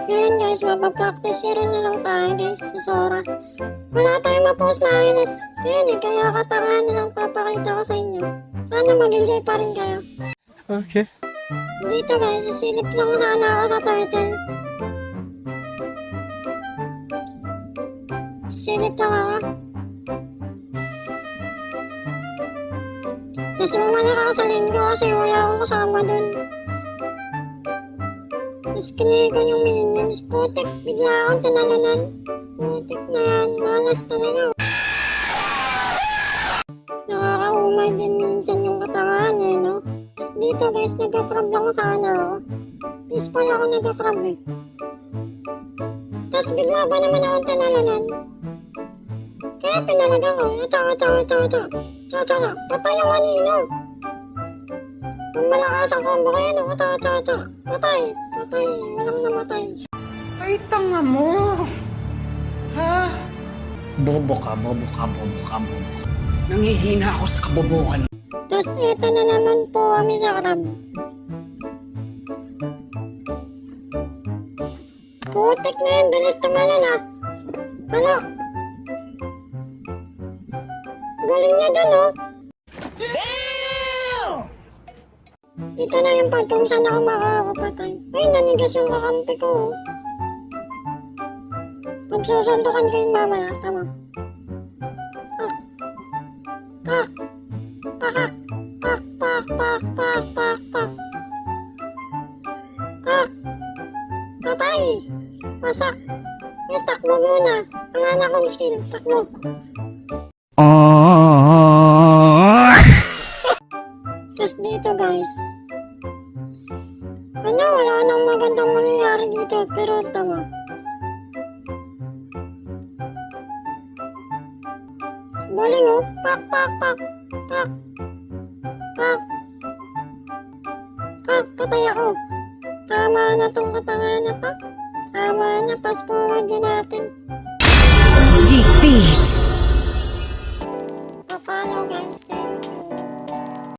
Ngayon guys, mapapractice hero na lang tayo guys sa Sora. Wala tayong ma-post na highlights. Ngayon kaya katangahan na lang papakita ko sa inyo. Sana mag-enjoy pa rin kayo. Okay. Dito guys, sisilip lang sana ako sa turtle. Sisilip lang ako. Tapos bumalik ako sa lane ko kasi wala akong kasama dun. Tapos kinaya ko yung minions. Putik, bigla akong tinalanan. Putik na yan, malas talaga. Nakakaumay din minsan yung katangahan no? Tapos dito guys, nagka-crab lang sana ako. Peaceful ako nagka-crab Tapos bigla ba naman akong tinalanan? Kaya pinalagan ko. Ito. Patay ang kanino. Kung malakas ang combo kayo, no? Ito. Patay. Walang namatay. Ay, tanga mo! Ha? Bobo ka. Nangihina ako sa kabobohan. Tapos ito na naman po kami sa crab. Putik na yun, bilis tumalon Ano? Galing niya dun Ito na yung part kung saan ako makakapatay. Ay, nanigas yung kakampi ko Pagsusuntukan ko yun mamaya, tama. Patay! Wasak! Takbo muna. Wala na akong skill. Takbo. Tapos dito guys. Wala nang magandang mangyayari dito. Pero tama. Boling Pak. Patay ako. Tama na tong katangahan na to. Tama na, fast forward na natin. Defeat.